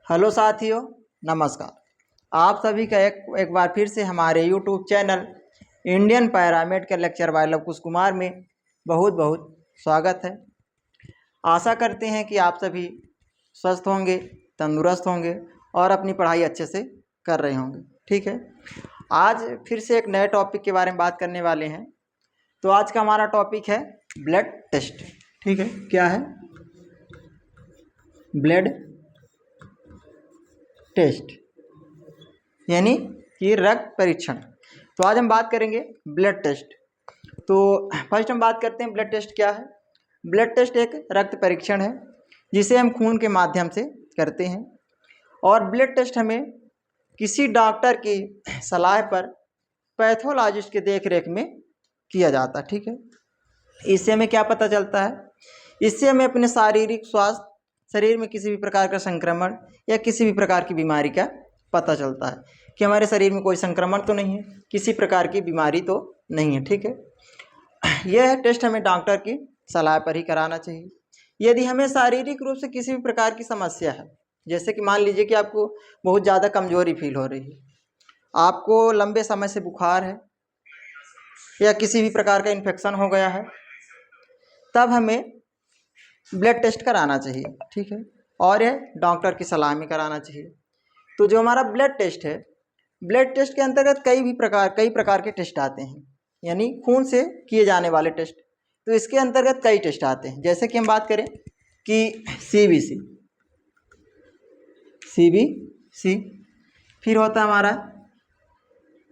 Hello साथियों, नमस्कार। आप सभी का एक बार फिर से हमारे YouTube channel Indian paramedical lecture by Luvkush Kumar में बहुत बहुत स्वागत है। आशा करते हैं कि आप सभी स्वस्थ होंगे, तंदुरुस्त होंगे और अपनी पढ़ाई अच्छे से कर रहे होंगे। ठीक है, आज फिर से एक नए टॉपिक के बारे में बात करने वाले हैं। तो आज का हमारा टॉपिक है ब्लड टेस्ट। ठीक है, क्या है ब्लड टेस्ट, यानी कि रक्त परीक्षण। तो आज हम बात करेंगे ब्लड टेस्ट। तो फर्स्ट हम बात करते हैं ब्लड टेस्ट क्या है। ब्लड टेस्ट एक रक्त परीक्षण है जिसे हम खून के माध्यम से करते हैं, और ब्लड टेस्ट हमें किसी डॉक्टर की सलाह पर पैथोलॉजिस्ट के देख रेख में किया जाता है। ठीक है, इससे हमें क्या पता चलता है, इससे हमें अपने शारीरिक स्वास्थ्य, शरीर में किसी भी प्रकार का संक्रमण या किसी भी प्रकार की बीमारी का पता चलता है कि हमारे शरीर में कोई संक्रमण तो नहीं है, किसी प्रकार की बीमारी तो नहीं है। ठीक है, यह टेस्ट हमें डॉक्टर की सलाह पर ही कराना चाहिए। यदि हमें शारीरिक रूप से किसी भी प्रकार की समस्या है, जैसे कि मान लीजिए कि आपको बहुत ज़्यादा कमजोरी फील हो रही है, आपको लंबे समय से बुखार है या किसी भी प्रकार का इन्फेक्शन हो गया है, तब हमें ब्लड टेस्ट कराना चाहिए। ठीक है, और यह डॉक्टर की सलाह में कराना चाहिए। तो जो हमारा ब्लड टेस्ट है, ब्लड टेस्ट के अंतर्गत कई प्रकार के टेस्ट आते हैं, यानी खून से किए जाने वाले टेस्ट। तो इसके अंतर्गत कई टेस्ट आते हैं, जैसे कि हम बात करें कि सीबीसी, फिर होता है हमारा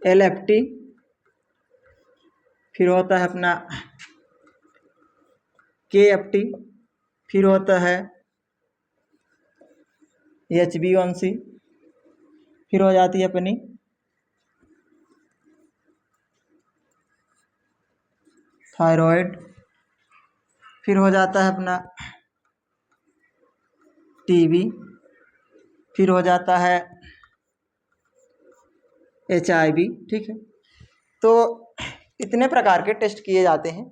एलएफटी, फिर होता है अपना केएफटी, फिर होता है HbA1c, फिर हो जाती है अपनी थायराइड, फिर हो जाता है अपना टीबी, फिर हो जाता है HIV। ठीक है, तो इतने प्रकार के टेस्ट किए जाते हैं,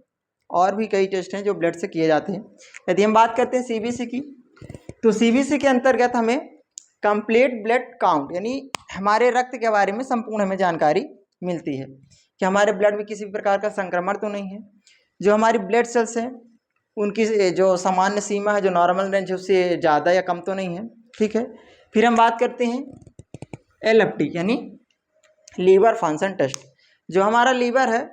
और भी कई टेस्ट हैं जो ब्लड से किए जाते हैं। यदि हम बात करते हैं सीबीसी की, तो सीबीसी के अंतर्गत हमें कंप्लीट ब्लड काउंट, यानी हमारे रक्त के बारे में संपूर्ण हमें जानकारी मिलती है कि हमारे ब्लड में किसी भी प्रकार का संक्रमण तो नहीं है, जो हमारी ब्लड सेल्स हैं उनकी जो सामान्य सीमा है, जो नॉर्मल रेंज है, उससे ज़्यादा या कम तो नहीं है। ठीक है, फिर हम बात करते हैं एलएफटी, यानी लीवर फंक्शन टेस्ट। जो हमारा लीवर है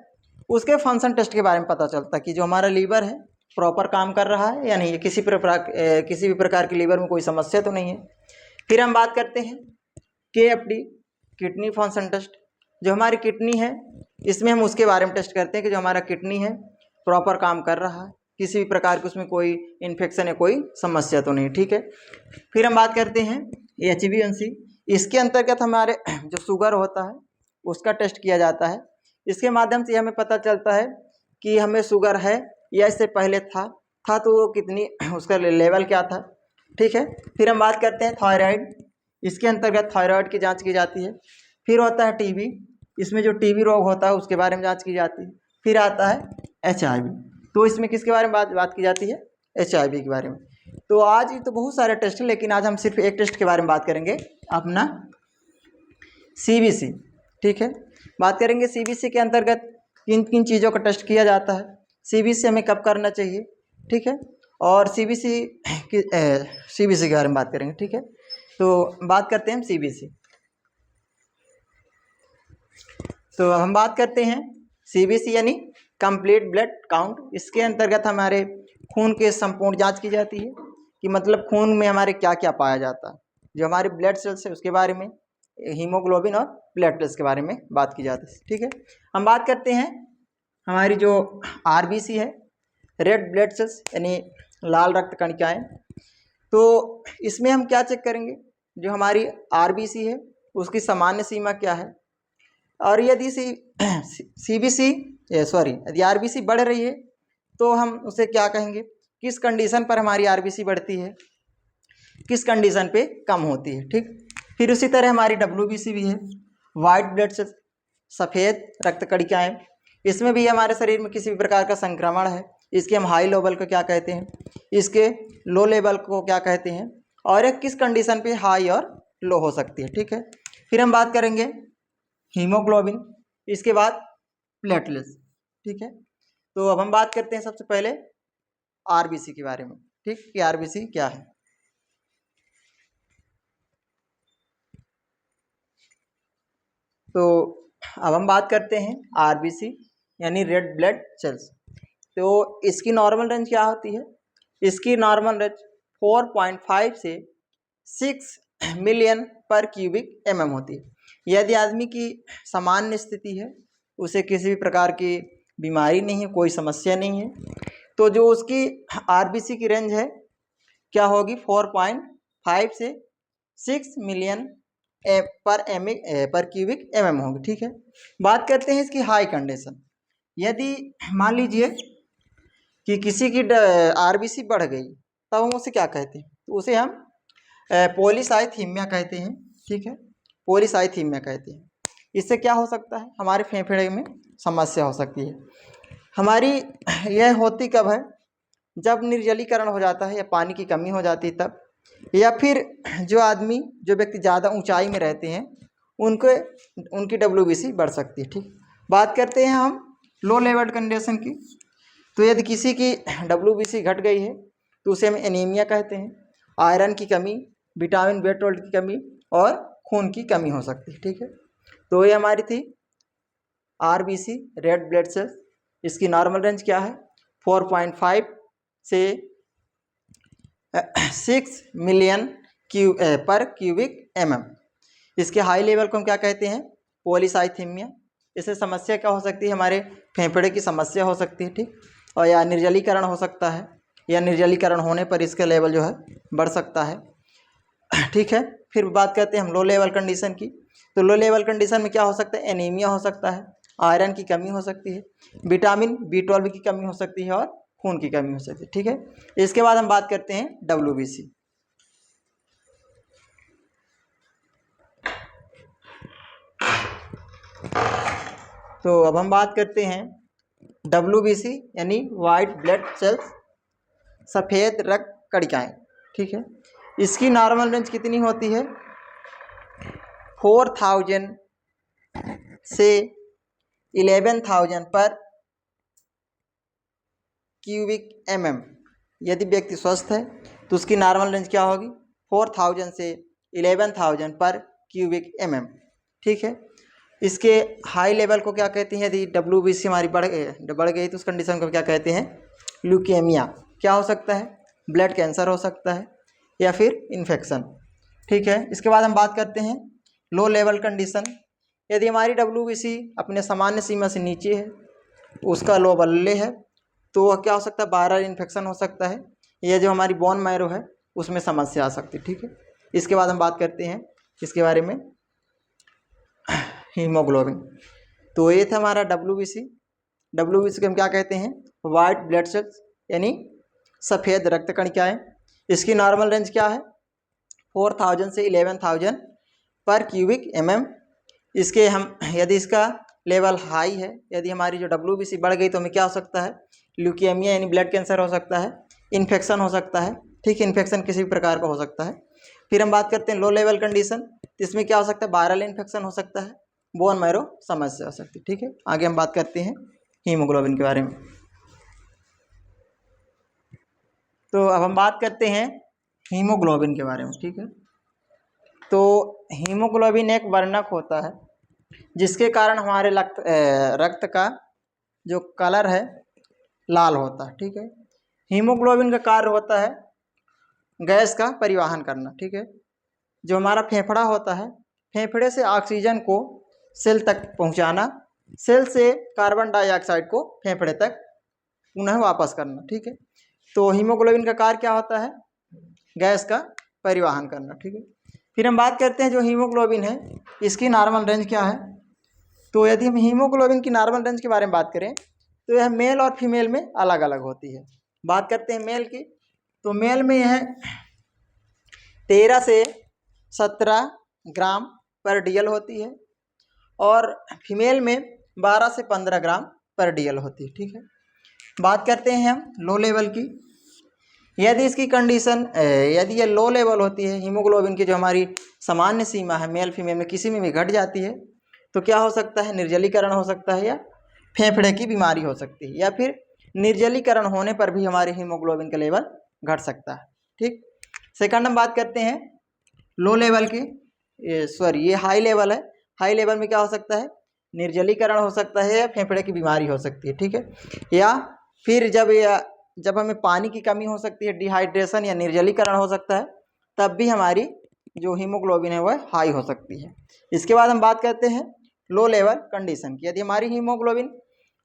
उसके फंक्शन टेस्ट के बारे में पता चलता है कि जो हमारा लीवर है प्रॉपर काम कर रहा है या नहीं है, किसी भी प्रकार की लीवर में कोई समस्या तो नहीं है। फिर हम बात करते हैं केएफडी, किडनी फंक्शन टेस्ट। जो हमारी किडनी है, इसमें हम उसके बारे में टेस्ट करते हैं कि जो हमारा किडनी है प्रॉपर काम कर रहा है, किसी भी प्रकार की उसमें कोई इन्फेक्शन या कोई समस्या तो नहीं। ठीक है, फिर हम बात करते हैं HbA1c। इसके अंतर्गत हमारे जो शुगर होता है उसका टेस्ट किया जाता है। इसके माध्यम से हमें पता चलता है कि हमें शुगर है या इससे पहले था तो वो कितनी, उसका लेवल क्या था। ठीक है, फिर हम बात करते हैं थायराइड। इसके अंतर्गत थायराइड की जांच की जाती है। फिर होता है टीबी, इसमें जो टीबी रोग होता है उसके बारे में जांच की जाती है। फिर आता है HIV, तो इसमें किसके बारे में बात की जाती है, HIV के बारे में। तो आज तो बहुत सारे टेस्ट हैं, लेकिन आज हम सिर्फ एक टेस्ट के बारे में बात करेंगे, अपना CBC। ठीक है, बात करेंगे CBC के अंतर्गत किन किन चीज़ों का टेस्ट किया जाता है, CBC हमें कब करना चाहिए। ठीक है, और CBC के बारे में बात करेंगे। ठीक है, तो बात करते हैं हम CBC। तो हम बात करते हैं CBC यानी कंप्लीट ब्लड काउंट। इसके अंतर्गत हमारे खून के संपूर्ण जांच की जाती है कि मतलब खून में हमारे क्या क्या पाया जाता है, जो हमारे ब्लड सेल्स है उसके बारे में, हीमोग्लोबिन और प्लेटलेट्स के बारे में बात की जाती है। ठीक है, हम बात करते हैं हमारी जो RBC है, रेड ब्लड सेल्स, यानी लाल रक्त कणिकाएँ। तो इसमें हम क्या चेक करेंगे, जो हमारी RBC है उसकी सामान्य सीमा क्या है, और यदि यदि RBC बढ़ रही है तो हम उसे क्या कहेंगे, किस कंडीशन पर हमारी RBC बढ़ती है, किस कंडीशन पे कम होती है। ठीक, फिर उसी तरह हमारी WBC भी है, वाइट ब्लड सेल्स, सफ़ेद रक्त कणिकाएँ। इसमें भी हमारे शरीर में किसी भी प्रकार का संक्रमण है, इसके हम हाई लेवल को क्या कहते हैं, इसके लो लेवल को क्या कहते हैं, और एक किस कंडीशन पे हाई और लो हो सकती है, ठीक है। फिर हम बात करेंगे हीमोग्लोबिन, इसके बाद प्लेटलेट्स, ठीक है। तो अब हम बात करते हैं सबसे पहले आरबीसी के बारे में, ठीक, कि आरबीसी क्या है। तो अब हम बात करते हैं आरबीसी यानी रेड ब्लड सेल्स। तो इसकी नॉर्मल रेंज क्या होती है? इसकी नॉर्मल रेंज 4.5 से 6 मिलियन पर क्यूबिक एमएम होती है। यदि आदमी की सामान्य स्थिति है, उसे किसी भी प्रकार की बीमारी नहीं है, कोई समस्या नहीं है, तो जो उसकी आरबीसी की रेंज है क्या होगी? 4.5 से 6 मिलियन पर क्यूबिक एमएम होगी, ठीक है। बात करते हैं इसकी हाई कंडीशन। यदि मान लीजिए कि किसी की आरबीसी बढ़ गई, तब हम उसे क्या कहते हैं? तो उसे हम पॉलीसाइथीमिया कहते हैं, ठीक है, पॉलीसाइथीमिया कहते हैं। इससे क्या हो सकता है? हमारे फेफड़े में समस्या हो सकती है। हमारी यह होती कब है? जब निर्जलीकरण हो जाता है या पानी की कमी हो जाती है तब, या फिर जो व्यक्ति ज़्यादा ऊंचाई में रहते हैं उनकी डब्ल्यूबीसी बढ़ सकती है, ठीक। बात करते हैं हम लो लेवल कंडीशन की। तो यदि किसी की डब्ल्यूबीसी घट गई है तो उसे हम एनीमिया कहते हैं। आयरन की कमी, विटामिन B12 की कमी और खून की कमी हो सकती है, ठीक है। तो ये हमारी थी आरबीसी, रेड ब्लड सेल्स। इसकी नॉर्मल रेंज क्या है? 4.5 से 6 मिलियन पर क्यूबिक एमएम। इसके हाई लेवल को हम क्या कहते हैं? पॉलीसाइथीमिया। इससे समस्या क्या हो सकती है? हमारे फेफड़े की समस्या हो सकती है, ठीक, और या निर्जलीकरण हो सकता है, या निर्जलीकरण होने पर इसका लेवल जो है बढ़ सकता है, ठीक है। फिर बात करते हैं हम लो लेवल कंडीशन की। तो लो लेवल कंडीशन में क्या हो सकता है? एनीमिया हो सकता है, आयरन की कमी हो सकती है, विटामिन B12 की कमी हो सकती है और खून की कमी हो सकती है, ठीक है। इसके बाद हम बात करते हैं डब्ल्यूबीसी। तो अब हम बात करते हैं डब्ल्यूबीसी यानी वाइट ब्लड सेल्स, सफ़ेद रक्त कणिकाएं, ठीक है। इसकी नॉर्मल रेंज कितनी होती है? 4000 से 11,000 पर क्यूबिक एमएम। यदि व्यक्ति स्वस्थ है तो उसकी नॉर्मल रेंज क्या होगी? 4000 से 11,000 पर क्यूबिक एमएम, ठीक है। इसके हाई लेवल को क्या कहते हैं? यदि डब्ल्यूबीसी हमारी बढ़ गई तो उस कंडीशन को क्या कहते हैं? ल्यूकेमिया। क्या हो सकता है? ब्लड कैंसर हो सकता है या फिर इन्फेक्शन, ठीक है। इसके बाद हम बात करते हैं लो लेवल कंडीशन। यदि हमारी डब्ल्यूबीसी अपने सामान्य सीमा से नीचे है, उसका लो बल्ले है, तो क्या हो सकता है? वायरल इन्फेक्शन हो सकता है, या जो हमारी बोन मैरो है उसमें समस्या आ सकती है, ठीक है। इसके बाद हम बात करते हैं इसके बारे में हीमोग्लोबिन। तो ये था हमारा डब्ल्यूबीसी। डब्ल्यूबीसी को हम क्या कहते हैं? वाइट ब्लड सेल्स यानी सफ़ेद रक्त कणिकाएं। इसकी नॉर्मल रेंज क्या है? 4000 से 11,000 पर क्यूबिक एमएम। इसके हम यदि इसका लेवल हाई है, यदि हमारी जो डब्ल्यूबीसी बढ़ गई तो हमें क्या हो सकता है? ल्यूकेमिया यानी ब्लड कैंसर हो सकता है, इन्फेक्शन हो सकता है, ठीक, इन्फेक्शन किसी भी प्रकार का हो सकता है। फिर हम बात करते हैं लो लेवल कंडीशन। इसमें क्या हो सकता है? वायरल इन्फेक्शन हो सकता है, बोन मैरो समस्या हो सकती है, ठीक है। आगे हम बात करते हैं हीमोग्लोबिन के बारे में। तो अब हम बात करते हैं हीमोग्लोबिन के बारे में, ठीक है। तो हीमोग्लोबिन एक वर्णक होता है जिसके कारण हमारे रक्त का जो कलर है लाल होता है, ठीक है। हीमोग्लोबिन का कार्य होता है गैस का परिवहन करना, ठीक है। जो हमारा फेफड़ा होता है, फेफड़े से ऑक्सीजन को सेल तक पहुंचाना, सेल से कार्बन डाइऑक्साइड को फेफड़े तक पुनः वापस करना, ठीक है। तो हीमोग्लोबिन का कार्य क्या होता है? गैस का परिवहन करना, ठीक है। फिर हम बात करते हैं जो हीमोग्लोबिन है इसकी नॉर्मल रेंज क्या है। तो यदि हम हीमोग्लोबिन की नॉर्मल रेंज के बारे में बात करें तो यह मेल और फीमेल में अलग अलग होती है। बात करते हैं मेल की, तो मेल में यह 13 से 17 ग्राम पर डीएल होती है और फीमेल में 12 से 15 ग्राम पर डीएल होती है, ठीक है। बात करते हैं हम लो लेवल की। यदि इसकी कंडीशन यदि ये लो लेवल होती है हीमोग्लोबिन की, जो हमारी सामान्य सीमा है मेल फीमेल में किसी में भी घट जाती है, तो क्या हो सकता है, निर्जलीकरण हो सकता है या फेफड़े की बीमारी हो सकती है, या फिर निर्जलीकरण होने पर भी हमारे हीमोग्लोबिन का लेवल घट सकता है। ठीक, सेकंड हम बात करते हैं लो लेवल की, ये हाई लेवल है। हाई लेवल में क्या हो सकता है, निर्जलीकरण हो सकता है या फेफड़े की बीमारी हो सकती है। ठीक है, या फिर जब हमें पानी की कमी हो सकती है, डिहाइड्रेशन या निर्जलीकरण हो सकता है, तब भी हमारी जो हीमोग्लोबिन है वह हाई हो सकती है। इसके बाद हम बात करते हैं लो लेवल कंडीशन की। यदि हमारी हीमोग्लोबिन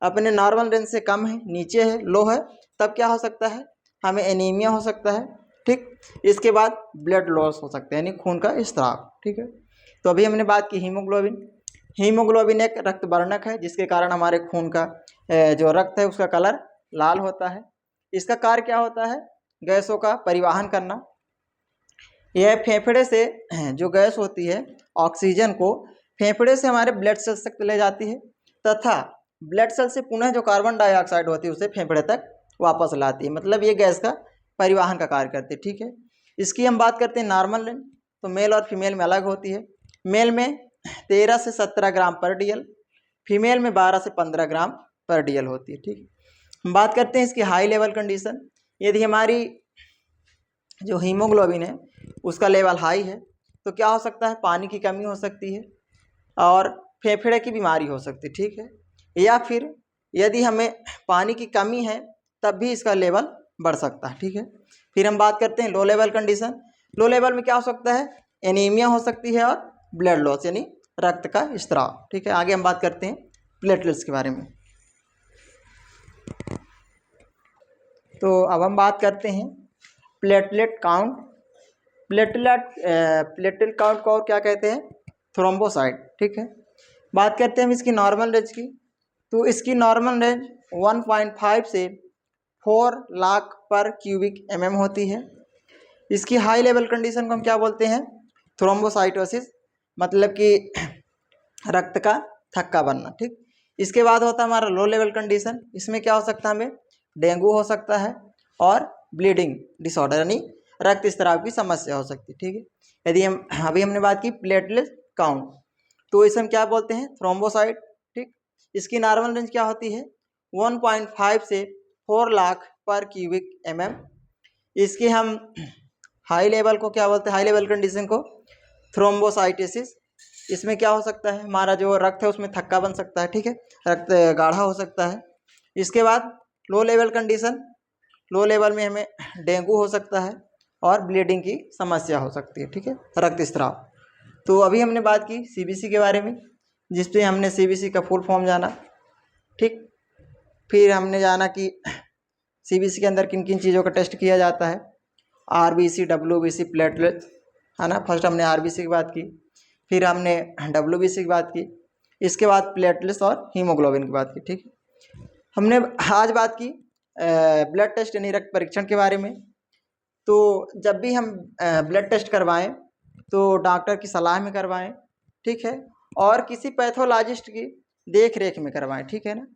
अपने नॉर्मल रेंज से कम है, नीचे है, लो है, तब क्या हो सकता है, हमें एनीमिया हो सकता है। ठीक, इसके बाद ब्लड लॉस हो सकता है, यानी खून का स्त्राव। ठीक है, तो अभी हमने बात की हीमोग्लोबिन। हीमोग्लोबिन एक रक्त वर्णक है, जिसके कारण हमारे खून का जो रक्त है उसका कलर लाल होता है। इसका कार्य क्या होता है, गैसों का परिवहन करना। यह फेफड़े से जो गैस होती है ऑक्सीजन को फेफड़े से हमारे ब्लड सेल्स तक ले जाती है, तथा ब्लड सेल से पुनः जो कार्बन डाइऑक्साइड होती है उसे फेफड़े तक वापस लाती है। मतलब ये गैस का परिवहन का कार्य करती है। ठीक है, इसकी हम बात करते हैं नॉर्मल रेंज, तो मेल और फीमेल में अलग होती है। मेल में 13 से 17 ग्राम पर डीएल, फीमेल में 12 से 15 ग्राम पर डीएल होती है। ठीक, हम बात करते हैं इसकी हाई लेवल कंडीशन। यदि हमारी जो हीमोग्लोबिन है उसका लेवल हाई है, तो क्या हो सकता है, पानी की कमी हो सकती है और फेफड़े की बीमारी हो सकती है। ठीक है, या फिर यदि हमें पानी की कमी है तब भी इसका लेवल बढ़ सकता है। ठीक है, फिर हम बात करते हैं low level condition. Low level में क्या हो सकता है, एनीमिया हो सकती है और ब्लड लॉस यानी रक्त का स्त्राव। ठीक है, आगे हम बात करते हैं प्लेटलेट्स के बारे में। तो अब हम बात करते हैं प्लेटलेट काउंट। प्लेटलेट काउंट को और क्या कहते हैं, थ्रोम्बोसाइट। ठीक है, बात करते हैं हम इसकी नॉर्मल रेंज की। तो इसकी नॉर्मल रेंज 1.5 से 4 लाख पर क्यूबिक एमएम होती है। इसकी हाई लेवल कंडीशन को हम क्या बोलते हैं, थ्रोम्बोसाइटोसिस, मतलब कि रक्त का थक्का बनना। ठीक, इसके बाद होता है हमारा लो लेवल कंडीशन। इसमें क्या हो सकता है, हमें डेंगू हो सकता है और ब्लीडिंग डिसऑर्डर यानी रक्त स्राव की समस्या हो सकती है। ठीक है, यदि हम अभी हमने बात की प्लेटलेट काउंट, तो इसे हम क्या बोलते हैं, थ्रोम्बोसाइट। ठीक, इसकी नॉर्मल रेंज क्या होती है, 1.5 से 4 लाख पर क्यूबिक एमएम। इसकी हम हाई लेवल को क्या बोलते हैं, हाई लेवल कंडीशन को थ्रोम्बोसाइटोसिस। इसमें क्या हो सकता है, हमारा जो रक्त है उसमें थक्का बन सकता है। ठीक है, रक्त गाढ़ा हो सकता है। इसके बाद low level condition, low level में हमें डेंगू हो सकता है और ब्लीडिंग की समस्या हो सकती है। ठीक है, रक्त स्राव। तो अभी हमने बात की सीबीसी के बारे में, जिसपे हमने सीबीसी का फुल फॉर्म जाना। ठीक, फिर हमने जाना कि सीबीसी के अंदर किन किन चीज़ों का टेस्ट किया जाता है, आरबीसी, डब्ल्यूबीसी, प्लेटलेट, है ना। फर्स्ट हमने आरबीसी की बात की, फिर हमने डब्ल्यूबीसी की बात की, इसके बाद प्लेटलेट्स और हीमोग्लोबिन की बात की। ठीक है, हमने आज बात की ब्लड टेस्ट यानी रक्त परीक्षण के बारे में। तो जब भी हम ब्लड टेस्ट करवाएं तो डॉक्टर की सलाह में करवाएं। ठीक है, और किसी पैथोलॉजिस्ट की देख रेख में करवाएं। ठीक है ना,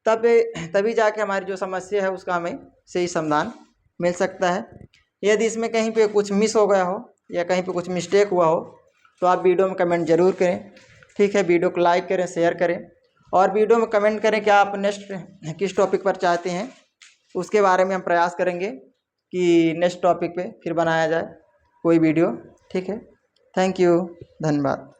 तभी जाके हमारी जो समस्या है उसका हमें सही समाधान मिल सकता है। यदि इसमें कहीं पे कुछ मिस हो गया हो या कहीं पे कुछ मिस्टेक हुआ हो तो आप वीडियो में कमेंट ज़रूर करें। ठीक है, वीडियो को लाइक करें, शेयर करें, और वीडियो में कमेंट करें कि आप नेक्स्ट किस टॉपिक पर चाहते हैं, उसके बारे में हम प्रयास करेंगे कि नेक्स्ट टॉपिक पे फिर बनाया जाए कोई वीडियो। ठीक है, थैंक यू, धन्यवाद।